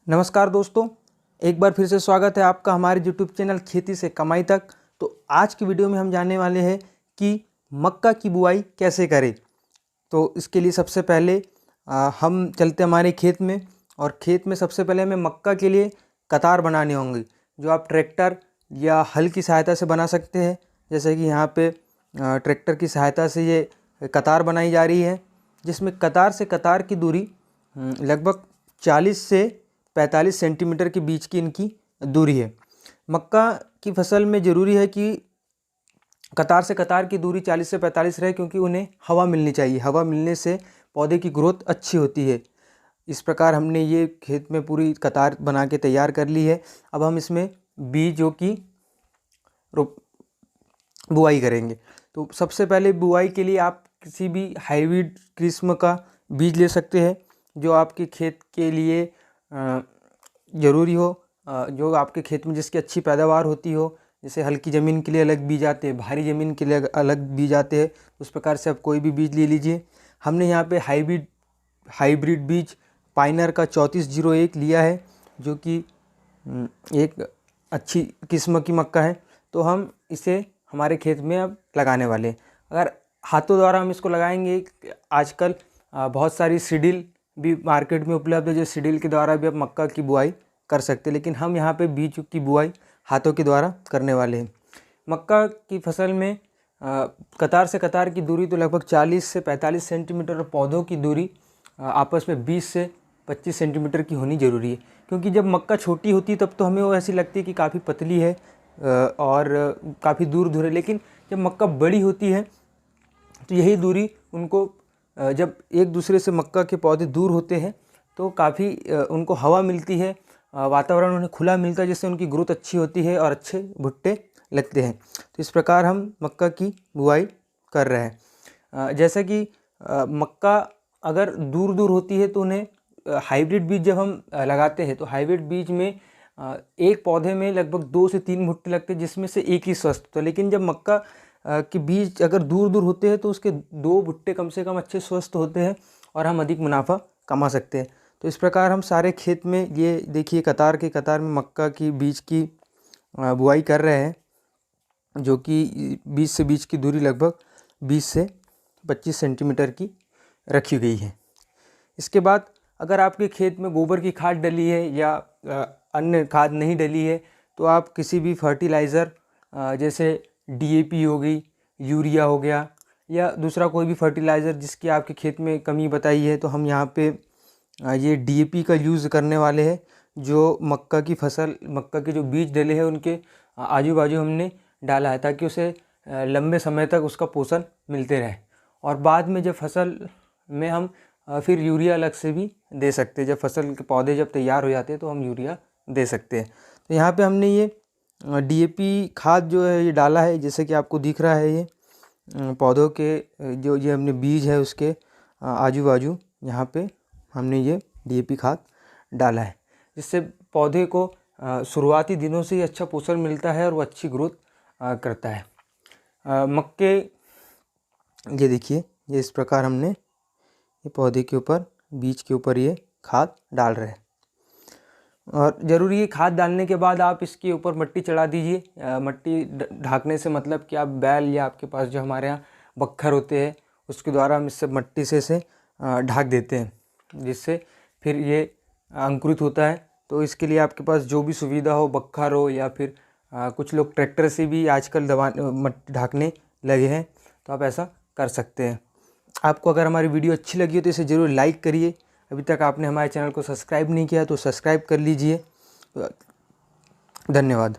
नमस्कार दोस्तों, एक बार फिर से स्वागत है आपका हमारे यूट्यूब चैनल खेती से कमाई तक। तो आज की वीडियो में हम जानने वाले हैं कि मक्का की बुआई कैसे करें। तो इसके लिए सबसे पहले हम चलते हैं हमारे खेत में, और खेत में सबसे पहले हमें मक्का के लिए कतार बनाने होंगे, जो आप ट्रैक्टर या हल की सहायता से बना सकते हैं। जैसे कि यहाँ पे ट्रैक्टर की सहायता से ये कतार बनाई जा रही है, जिसमें कतार से कतार की दूरी लगभग 40 से 45 सेंटीमीटर के बीच की इनकी दूरी है। मक्का की फसल में ज़रूरी है कि कतार से कतार की दूरी 40 से 45 रहे, क्योंकि उन्हें हवा मिलनी चाहिए। हवा मिलने से पौधे की ग्रोथ अच्छी होती है। इस प्रकार हमने ये खेत में पूरी कतार बना के तैयार कर ली है। अब हम इसमें बीजों की बुआई करेंगे। तो सबसे पहले बुआई के लिए आप किसी भी हाइब्रिड किस्म का बीज ले सकते हैं, जो आपके खेत के लिए ज़रूरी हो, जो आपके खेत में जिसकी अच्छी पैदावार होती हो। जैसे हल्की ज़मीन के लिए अलग बीज आते हैं, भारी ज़मीन के लिए अलग बीज आते हैं। उस प्रकार से आप कोई भी बीज ले लीजिए। हमने यहाँ पे हाइब्रिड बीज पाइनर का 3401 लिया है, जो कि एक अच्छी किस्म की मक्का है। तो हम इसे हमारे खेत में अब लगाने वाले हैं। अगर हाथों द्वारा हम इसको लगाएंगे, आजकल बहुत सारी सीडिल भी मार्केट में उपलब्ध है, जो सीडिल के द्वारा भी आप मक्का की बुआई कर सकते हैं। लेकिन हम यहाँ पे बीज की बुआई हाथों के द्वारा करने वाले हैं। मक्का की फसल में कतार से कतार की दूरी तो लगभग 40 से 45 सेंटीमीटर, और पौधों की दूरी आपस में 20 से 25 सेंटीमीटर की होनी ज़रूरी है। क्योंकि जब मक्का छोटी होती है तब तो हमें वो ऐसी लगती है कि काफ़ी पतली है और काफ़ी दूर दूर है। लेकिन जब मक्का बड़ी होती है तो यही दूरी उनको, जब एक दूसरे से मक्का के पौधे दूर होते हैं तो काफ़ी उनको हवा मिलती है, वातावरण उन्हें खुला मिलता है, जिससे उनकी ग्रोथ अच्छी होती है और अच्छे भुट्टे लगते हैं। तो इस प्रकार हम मक्का की बुआई कर रहे हैं। जैसा कि मक्का अगर दूर दूर होती है तो उन्हें हाइब्रिड बीज जब हम लगाते हैं तो हाइब्रिड बीज में एक पौधे में लगभग 2 से 3 भुट्टे लगते हैं, जिसमें से एक ही स्वस्थ होता है। लेकिन जब मक्का के बीज अगर दूर दूर होते हैं तो उसके 2 भुट्टे कम से कम अच्छे स्वस्थ होते हैं और हम अधिक मुनाफा कमा सकते हैं। तो इस प्रकार हम सारे खेत में, ये देखिए कतार के कतार में मक्का की बीज की बुआई कर रहे हैं, जो कि बीज से बीज की दूरी लगभग 20 से 25 सेंटीमीटर की रखी गई है। इसके बाद अगर आपके खेत में गोबर की खाद डली है या अन्य खाद नहीं डली है, तो आप किसी भी फर्टिलाइज़र जैसे DAP हो गई, यूरिया हो गया, या दूसरा कोई भी फर्टिलाइज़र जिसकी आपके खेत में कमी बताई है, तो हम यहाँ पे ये DAP का यूज़ करने वाले हैं। जो मक्का की फसल, मक्का के जो बीज डले हैं उनके आजू बाजू हमने डाला है, ताकि उसे लंबे समय तक उसका पोषण मिलते रहे। और बाद में जब फसल में हम फिर यूरिया अलग से भी दे सकते हैं। जब फसल के पौधे जब तैयार हो जाते हैं तो हम यूरिया दे सकते हैं। तो यहाँ पे हमने ये DAP खाद जो है ये डाला है, जैसे कि आपको दिख रहा है। ये पौधों के जो ये हमने बीज है उसके आजू बाजू यहाँ पे हमने ये DAP खाद डाला है, जिससे पौधे को शुरुआती दिनों से ही अच्छा पोषण मिलता है और वो अच्छी ग्रोथ करता है। मक्के, ये देखिए, ये इस प्रकार हमने ये पौधे के ऊपर, बीज के ऊपर ये खाद डाल रहे हैं। और ज़रूरी है खाद डालने के बाद आप इसके ऊपर मट्टी चढ़ा दीजिए। मट्टी ढाकने से मतलब कि आप बैल या आपके पास जो हमारे यहाँ बक्खर होते हैं उसके द्वारा हम इससे मट्टी से ढाक देते हैं, जिससे फिर ये अंकुरित होता है। तो इसके लिए आपके पास जो भी सुविधा हो, बक्खर हो या फिर कुछ लोग ट्रैक्टर से भी आजकल मट्टी ढाकने लगे हैं, तो आप ऐसा कर सकते हैं। आपको अगर हमारी वीडियो अच्छी लगी हो तो इसे ज़रूर लाइक करिए। अभी तक आपने हमारे चैनल को सब्सक्राइब नहीं किया तो सब्सक्राइब कर लीजिए। धन्यवाद।